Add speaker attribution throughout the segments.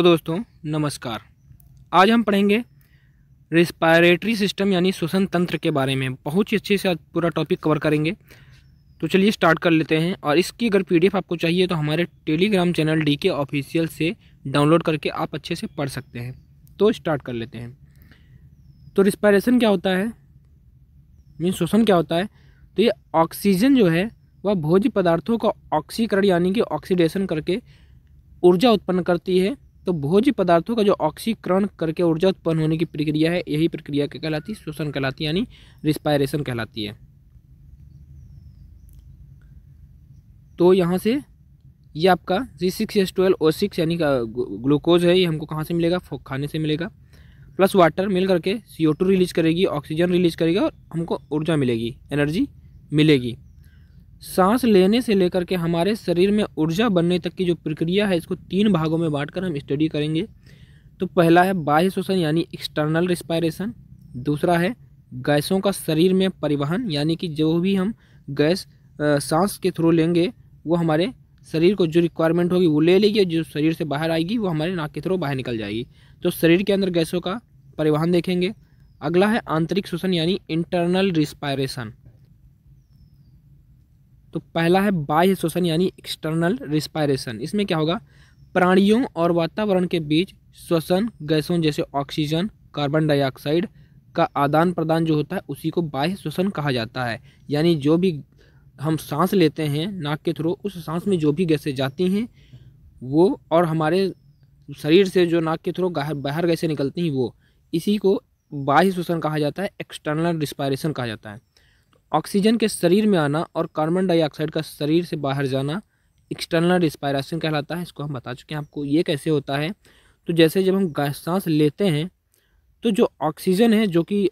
Speaker 1: तो दोस्तों नमस्कार। आज हम पढ़ेंगे रेस्पिरेटरी सिस्टम यानी श्वसन तंत्र के बारे में। बहुत ही अच्छे से आज पूरा टॉपिक कवर करेंगे। तो चलिए स्टार्ट कर लेते हैं। और इसकी अगर पीडीएफ आपको चाहिए तो हमारे टेलीग्राम चैनल डीके ऑफिशियल से डाउनलोड करके आप अच्छे से पढ़ सकते हैं। तो स्टार्ट कर लेते हैं। तो रिस्पायरेशन क्या होता है, मीन्स श्वसन क्या होता है। तो ये ऑक्सीजन जो है वह भोज्य पदार्थों का ऑक्सीकरण यानी कि ऑक्सीडेशन करके ऊर्जा उत्पन्न करती है। तो भोज्य पदार्थों का जो ऑक्सीकरण करके ऊर्जा उत्पन्न होने की प्रक्रिया है, यही प्रक्रिया क्या कहलाती है, श्वसन कहलाती है, यानी रिस्पायरेशन कहलाती है। तो यहाँ से ये आपका C6H12O6 यानी ग्लूकोज है, ये हमको कहाँ से मिलेगा, खाने से मिलेगा, प्लस वाटर मिल करके CO2 रिलीज करेगी, ऑक्सीजन रिलीज करेगा और हमको ऊर्जा मिलेगी, एनर्जी मिलेगी। सांस लेने से लेकर के हमारे शरीर में ऊर्जा बनने तक की जो प्रक्रिया है, इसको 3 भागों में बांटकर हम स्टडी करेंगे। तो पहला है बाह्य श्वसन यानी एक्सटर्नल रिस्पायरेशन। दूसरा है गैसों का शरीर में परिवहन यानी कि जो भी हम गैस सांस के थ्रू लेंगे वो हमारे शरीर को जो रिक्वायरमेंट होगी वो ले लेगी, जो शरीर से बाहर आएगी वो हमारे नाक के थ्रू बाहर निकल जाएगी। तो शरीर के अंदर गैसों का परिवहन देखेंगे। अगला है आंतरिक श्वसन यानी इंटरनल रिस्पायरेशन। तो पहला है बाह्य श्वसन यानी एक्सटर्नल रिस्पायरेशन। इसमें क्या होगा, प्राणियों और वातावरण के बीच श्वसन गैसों जैसे ऑक्सीजन, कार्बन डाइऑक्साइड का आदान प्रदान जो होता है उसी को बाह्य श्वसन कहा जाता है। यानी जो भी हम सांस लेते हैं नाक के थ्रू, उस सांस में जो भी गैसें जाती हैं वो, और हमारे शरीर से जो नाक के थ्रू बाहर गैसें निकलती हैं वो, इसी को बाह्य श्वसन कहा जाता है, एक्सटर्नल रिस्पायरेशन कहा जाता है। ऑक्सीजन के शरीर में आना और कार्बन डाइऑक्साइड का शरीर से बाहर जाना एक्सटर्नल रिस्पायरेशन कहलाता है। इसको हम बता चुके हैं आपको। ये कैसे होता है, तो जैसे जब हम सांस लेते हैं तो जो ऑक्सीजन है जो कि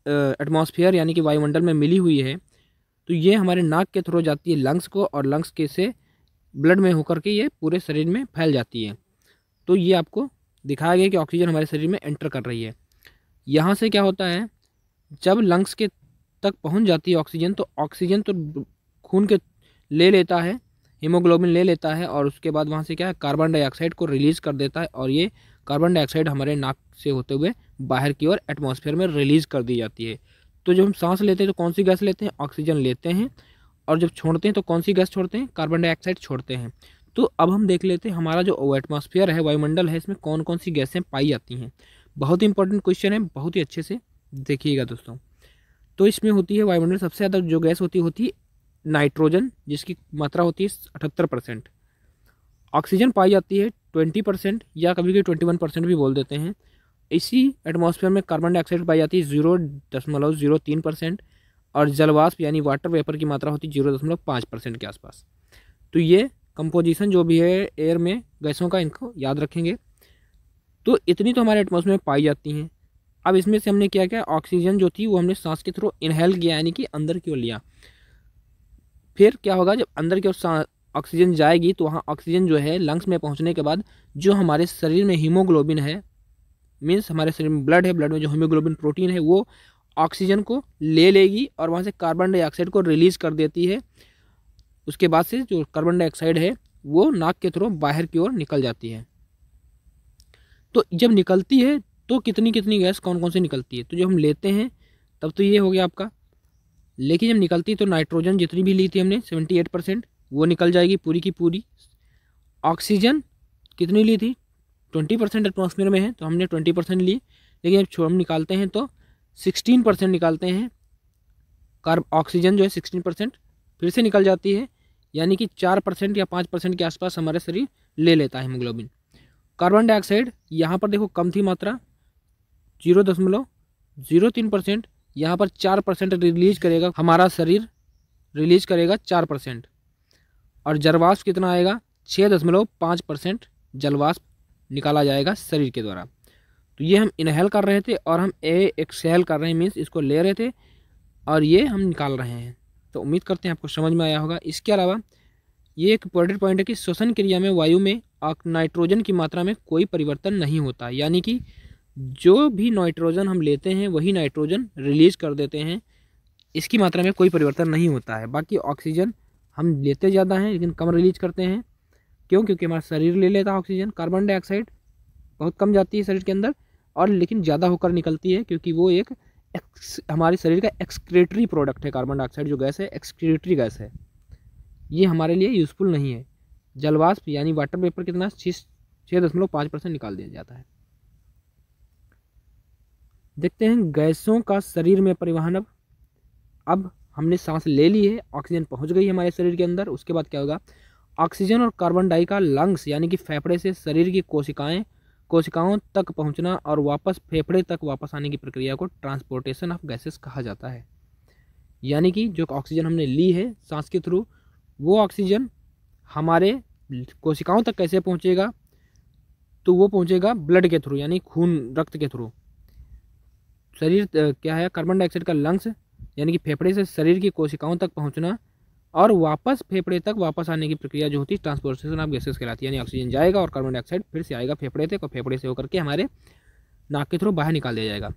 Speaker 1: एटमॉस्फेयर यानी कि वायुमंडल में मिली हुई है, तो ये हमारे नाक के थ्रू जाती है लंग्स को, और लंग्स के से ब्लड में होकर के ये पूरे शरीर में फैल जाती है। तो ये आपको दिखाया गया कि ऑक्सीजन हमारे शरीर में एंटर कर रही है। यहाँ से क्या होता है, जब लंग्स के तक पहुंच जाती है ऑक्सीजन, तो ऑक्सीजन तो खून के ले लेता है, हीमोग्लोबिन ले लेता है, और उसके बाद वहाँ से क्या है, कार्बन डाइऑक्साइड को रिलीज़ कर देता है, और ये कार्बन डाइऑक्साइड हमारे नाक से होते हुए बाहर की ओर एटमॉस्फेयर में रिलीज़ कर दी जाती है। तो जब हम सांस लेते हैं तो कौन सी गैस लेते हैं, ऑक्सीजन लेते हैं, और जब छोड़ते हैं तो कौन सी गैस छोड़ते हैं, कार्बन डाइऑक्साइड छोड़ते हैं। तो अब हम देख लेते हैं हमारा जो एटमॉस्फेयर है, वायुमंडल है, इसमें कौन कौन सी गैसें पाई जाती हैं। बहुत ही इंपॉर्टेंट क्वेश्चन है, बहुत ही अच्छे से देखिएगा दोस्तों। तो इसमें होती है वायुमंडल सबसे ज़्यादा जो गैस होती है नाइट्रोजन, जिसकी मात्रा होती है 78%। ऑक्सीजन पाई जाती है 20% या कभी कभी 21% भी बोल देते हैं। इसी एटमॉस्फेयर में कार्बन डाइऑक्साइड पाई जाती है 0.03%, और जलवाष्प यानी वाटर वेपर की मात्रा होती है 0.5% के आसपास। तो ये कंपोजिशन जो भी है एयर में गैसों का, इनको याद रखेंगे। तो इतनी तो हमारे एटमॉस्फेयर में पाई जाती हैं। अब इसमें से हमने क्या किया, ऑक्सीजन जो थी वो हमने सांस के थ्रू इनहेल किया यानी कि अंदर की ओर लिया। फिर क्या होगा, जब अंदर की ओर ऑक्सीजन जाएगी तो वहाँ ऑक्सीजन जो है लंग्स में पहुँचने के बाद जो हमारे शरीर में हीमोग्लोबिन है, मीन्स हमारे शरीर में ब्लड है, ब्लड में जो हीमोग्लोबिन प्रोटीन है वो ऑक्सीजन को ले लेगी और वहाँ से कार्बन डाइऑक्साइड को रिलीज़ कर देती है। उसके बाद से जो कार्बन डाइऑक्साइड है वो नाक के थ्रू बाहर की ओर निकल जाती है। तो जब निकलती है तो कितनी कितनी गैस कौन कौन सी निकलती है, तो जो हम लेते हैं तब तो ये हो गया आपका। लेकिन जब निकलती है तो नाइट्रोजन जितनी भी ली थी हमने 78% वो निकल जाएगी पूरी की पूरी। ऑक्सीजन कितनी ली थी, 20% एटमॉस्फेयर में है तो हमने 20% ली, लेकिन जब हम निकालते हैं तो 16% निकालते हैं। ऑक्सीजन जो है 16% फिर से निकल जाती है, यानी कि 4% या 5% के आसपास हमारा शरीर ले लेता है हीमोग्लोबिन। कार्बन डाइऑक्साइड यहाँ पर देखो कम थी मात्रा 0.03%, यहाँ पर 4% रिलीज करेगा हमारा शरीर, रिलीज करेगा 4%। और जलवाष्प कितना आएगा, 6.5% जलवाष्प निकाला जाएगा शरीर के द्वारा। तो ये हम इनहेल कर रहे थे और हम एक्सहेल कर रहे हैं, मीन्स इसको ले रहे थे और ये हम निकाल रहे हैं। तो उम्मीद करते हैं आपको समझ में आया होगा। इसके अलावा ये एक इम्पोर्टेंट पॉइंट है कि श्वसन क्रिया में वायु में नाइट्रोजन की मात्रा में कोई परिवर्तन नहीं होता, यानी कि जो भी नाइट्रोजन हम लेते हैं वही नाइट्रोजन रिलीज कर देते हैं, इसकी मात्रा में कोई परिवर्तन नहीं होता है। बाकी ऑक्सीजन हम लेते ज़्यादा हैं लेकिन कम रिलीज करते हैं। क्यों, क्योंकि हमारा शरीर ले लेता है ऑक्सीजन। कार्बन डाइऑक्साइड बहुत कम जाती है शरीर के अंदर, और लेकिन ज़्यादा होकर निकलती है क्योंकि वो एक हमारे शरीर का एक्सक्रीटरी प्रोडक्ट है। कार्बन डाइऑक्साइड जो गैस है एक्सक्रीटरी गैस है, ये हमारे लिए यूज़फुल नहीं है। जलवाष्प यानी वाटर वेपर कितना 6.5% निकाल दिया जाता है। देखते हैं गैसों का शरीर में परिवहन। अब हमने सांस ले ली है, ऑक्सीजन पहुंच गई है हमारे शरीर के अंदर, उसके बाद क्या होगा, ऑक्सीजन और कार्बन डाई का लंग्स यानी कि फेफड़े से शरीर की कोशिकाओं तक पहुंचना और वापस फेफड़े तक वापस आने की प्रक्रिया को ट्रांसपोर्टेशन ऑफ गैसेस कहा जाता है। यानी कि जो ऑक्सीजन हमने ली है सांस के थ्रू, वो ऑक्सीजन हमारे कोशिकाओं तक कैसे पहुंचेगा, तो वो पहुंचेगा ब्लड के थ्रू यानी खून रक्त के थ्रू। शरीर क्या है, कार्बन डाइऑक्साइड का लंग्स यानी कि फेफड़े से शरीर की कोशिकाओं तक पहुंचना और वापस फेफड़े तक वापस आने की प्रक्रिया जो होती है ट्रांसपोर्टेशन ऑफ गैसेस कहलाती है। यानी ऑक्सीजन जाएगा और कार्बन डाइऑक्साइड फिर से आएगा फेफड़े तक और फेफड़े से होकर के हमारे नाक के थ्रू बाहर निकाल दिया जाएगा।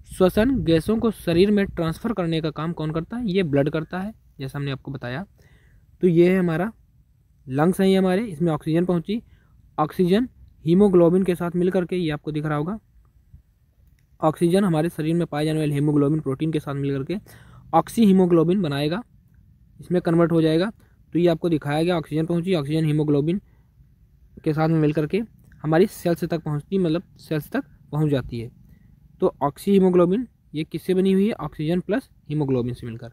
Speaker 1: श्वसन गैसों को शरीर में ट्रांसफर करने का काम कौन करता है, ये ब्लड करता है, जैसा हमने आपको बताया। तो ये है हमारा लंग्स है, ये हमारे, इसमें ऑक्सीजन पहुंची, ऑक्सीजन हीमोग्लोबिन के साथ मिल करके, ये आपको दिख रहा होगा, ऑक्सीजन हमारे शरीर में पाए जाने वाले हीमोग्लोबिन प्रोटीन के साथ मिल करके ऑक्सी हीमोग्लोबिन बनाएगा, इसमें कन्वर्ट हो जाएगा। तो ये आपको दिखाया गया, ऑक्सीजन पहुंची, ऑक्सीजन हीमोग्लोबिन के साथ में मिल करके हमारी सेल्स तक पहुंचती, मतलब सेल्स तक पहुंच जाती है। तो ऑक्सी हीमोग्लोबिन ये किससे बनी हुई है, ऑक्सीजन प्लस हीमोग्लोबिन से मिलकर।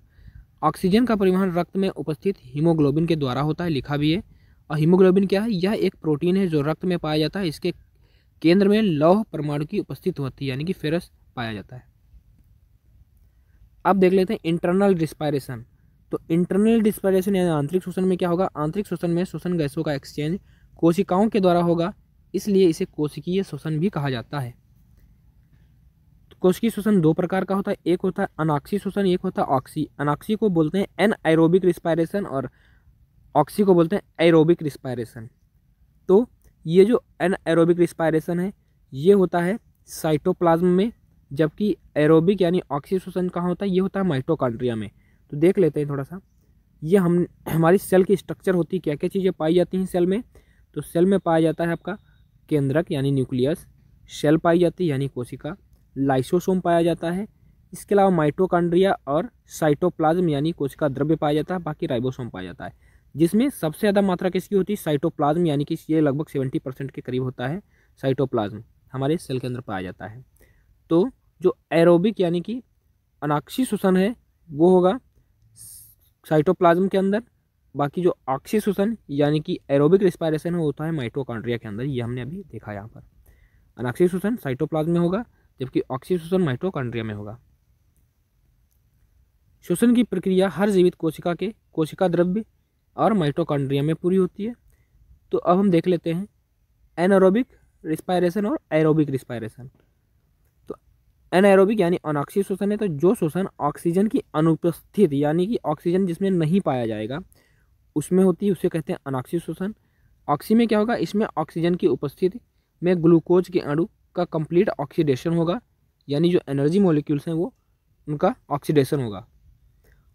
Speaker 1: ऑक्सीजन का परिवहन रक्त में उपस्थित हीमोग्लोबिन के द्वारा होता है, लिखा भी है। और हीमोग्लोबिन क्या है, यह एक प्रोटीन है जो रक्त में पाया जाता है। इसके केंद्र में लौह परमाणु की उपस्थित होती है यानी कि फेरस पाया जाता है। अब देख लेते हैं इंटरनल रिस्पायरेशन। तो इंटरनल रिस्पायरेशन यानी आंतरिक श्वसन में क्या होगा, आंतरिक श्वसन में श्वसन गैसों का एक्सचेंज कोशिकाओं के द्वारा होगा, इसलिए इसे कोशिकीय श्वसन भी कहा जाता है। तो कोशिकीय श्वसन दो प्रकार का होता है, एक होता है अनाक्षी श्वसन, एक होता है ऑक्सी। अनाक्षी को बोलते हैं एनएरोबिक रिस्पायरेशन और ऑक्सी को बोलते हैं एरोबिक रिस्पायरेशन। तो ये जो एनएरोबिक रिस्पायरेशन है ये होता है साइटोप्लाज्म में, जबकि एरोबिक यानी ऑक्सी श्वसन कहाँ होता है, ये होता है माइटोकॉन्ड्रिया में। तो देख लेते हैं थोड़ा सा, ये हमारी सेल की स्ट्रक्चर होती है, क्या क्या चीज़ें पाई जाती हैं सेल में। तो सेल में पाया जाता है आपका केंद्रक यानी न्यूक्लियस, सेल पाई जाती है यानी कोशिका, लाइसोसोम पाया जाता है, इसके अलावा माइटोकॉन्ड्रिया और साइटोप्लाज्म यानी कोशिका द्रव्य पाया जाता है, बाकी राइबोसोम पाया जाता है, जिसमें सबसे ज़्यादा मात्रा किसकी होती है, साइटोप्लाज्म, यानी कि ये लगभग 70% के करीब होता है साइटोप्लाज्म हमारे सेल के अंदर पाया जाता है। तो जो एरोबिक यानी कि अनाक्षी श्वसन है वो होगा साइटोप्लाज्म के अंदर, बाकी जो ऑक्सी श्वसन यानी कि एरोबिक रिस्पायरेशन है वो होता है माइटोकॉन्ड्रिया के अंदर। ये हमने अभी देखा यहाँ पर, अनाक्षी श्वसन साइटोप्लाज्म में होगा जबकि ऑक्सी श्वसन माइटोकॉन्ड्रिया में होगा। श्वसन की प्रक्रिया हर जीवित कोशिका के कोशिका द्रव्य और माइटोकॉन्ड्रिया में पूरी होती है। तो अब हम देख लेते हैं एनारोबिक रिस्पायरेशन और एरोबिक रिस्पायरेशन। तो एनारोबिक यानी अनाक्षी श्वसन है, तो जो श्वसन ऑक्सीजन की अनुपस्थित यानी कि ऑक्सीजन जिसमें नहीं पाया जाएगा उसमें होती है, उसे कहते हैं अनाक्षी श्वसन। ऑक्सी में क्या होगा, इसमें ऑक्सीजन की उपस्थिति में ग्लूकोज के अणु का कंप्लीट ऑक्सीडेशन होगा, यानी जो एनर्जी मॉलिक्यूल्स हैं वो उनका ऑक्सीडेशन होगा।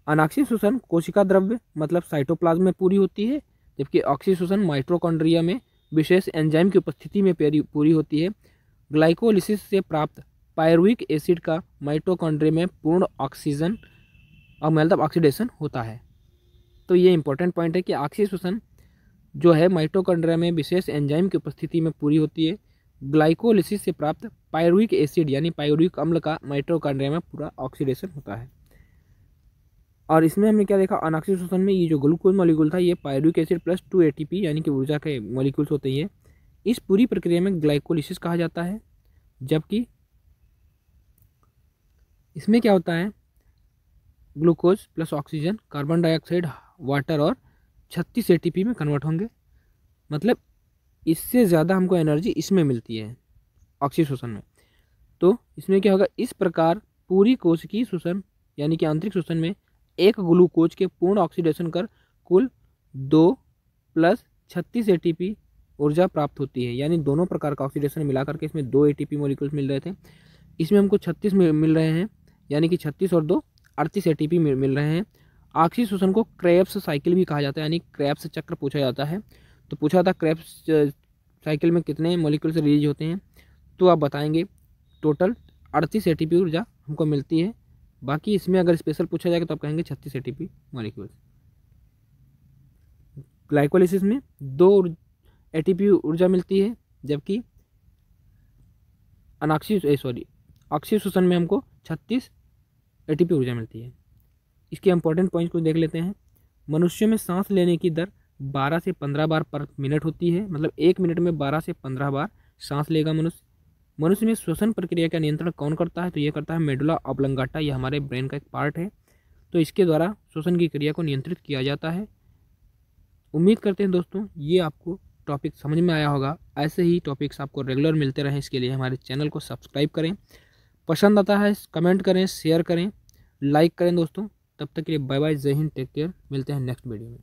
Speaker 1: अनाक्षी श्वसन कोशिका द्रव्य मतलब साइटोप्लाज्म में पूरी होती है, जबकि ऑक्सी श्वसन माइटोकॉन्ड्रिया में विशेष एंजाइम की उपस्थिति में पूरी होती है। ग्लाइकोलिसिस से प्राप्त पायरुविक एसिड का माइटोकॉन्ड्रिया में पूर्ण ऑक्सीजन और मतलब ऑक्सीडेशन होता है। तो ये इंपॉर्टेंट पॉइंट है कि ऑक्सी श्वसन जो है माइटोकॉन्ड्रिया में विशेष एंजाइम की उपस्थिति में पूरी होती है। ग्लाइकोलिसिस से प्राप्त पायरुविक एसिड यानी पायरुविक अम्ल का माइटोकॉन्ड्रिया में पूरा ऑक्सीडेशन होता है। और इसमें हमने क्या देखा, अनाक्षी श्वसन में ये जो ग्लूकोज मॉलिक्यूल था ये पायरुविक एसिड प्लस 2 ATP यानी कि ऊर्जा के मॉलिक्यूल्स होते हैं। इस पूरी प्रक्रिया में ग्लाइकोलिसिस कहा जाता है, जबकि इसमें क्या होता है, glucose plus oxygen carbon dioxide water और 36 ATP में कन्वर्ट होंगे। मतलब इससे ज़्यादा हमको एनर्जी इसमें मिलती है ऑक्सी श्वसन में। तो इसमें क्या होगा, इस प्रकार पूरी कोशिकीय श्वसन यानी कि आंतरिक श्वसन में एक ग्लूकोज के पूर्ण ऑक्सीडेशन कर कुल 2 + 36 ATP ऊर्जा प्राप्त होती है। यानी दोनों प्रकार का ऑक्सीडेशन मिला करके इसमें 2 ATP मॉलिक्यूल्स मिल रहे थे, इसमें हमको 36 मिल रहे हैं, यानी कि 36 और 2 38 ATP मिल रहे हैं। ऑक्सी श्वसन को क्रेब्स साइकिल भी कहा जाता है, यानी क्रेब्स चक्र पूछा जाता है। तो पूछा था क्रेब्स साइकिल में कितने मॉलिक्यूल्स रिलीज होते हैं, तो आप बताएंगे टोटल 38 एटीपी ऊर्जा हमको मिलती है। बाकी इसमें अगर स्पेशल पूछा जाएगा तो आप कहेंगे 36 एटीपी मॉलिक्यूल्स। ग्लाइकोलिसिस में 2 एटीपी ऊर्जा मिलती है, जबकि ऑक्सीजन में हमको 36 एटीपी ऊर्जा मिलती है। इसके इंपॉर्टेंट पॉइंट्स को देख लेते हैं। मनुष्यों में सांस लेने की दर 12 से 15 बार पर मिनट होती है, मतलब 1 मिनट में 12 से 15 बार सांस लेगा मनुष्य। मनुष्य में श्वसन प्रक्रिया का नियंत्रण कौन करता है? तो ये करता है मेडुला ऑब्लंगाटा, ये हमारे ब्रेन का एक पार्ट है, तो इसके द्वारा श्वसन की क्रिया को नियंत्रित किया जाता है। उम्मीद करते हैं दोस्तों ये आपको टॉपिक समझ में आया होगा। ऐसे ही टॉपिक्स आपको रेगुलर मिलते रहें, इसके लिए हमारे चैनल को सब्सक्राइब करें। पसंद आता है कमेंट करें, शेयर करें, लाइक करें दोस्तों। तब तक के लिए बाय बाय, जय हिंद, टेक केयर, मिलते हैं नेक्स्ट वीडियो में।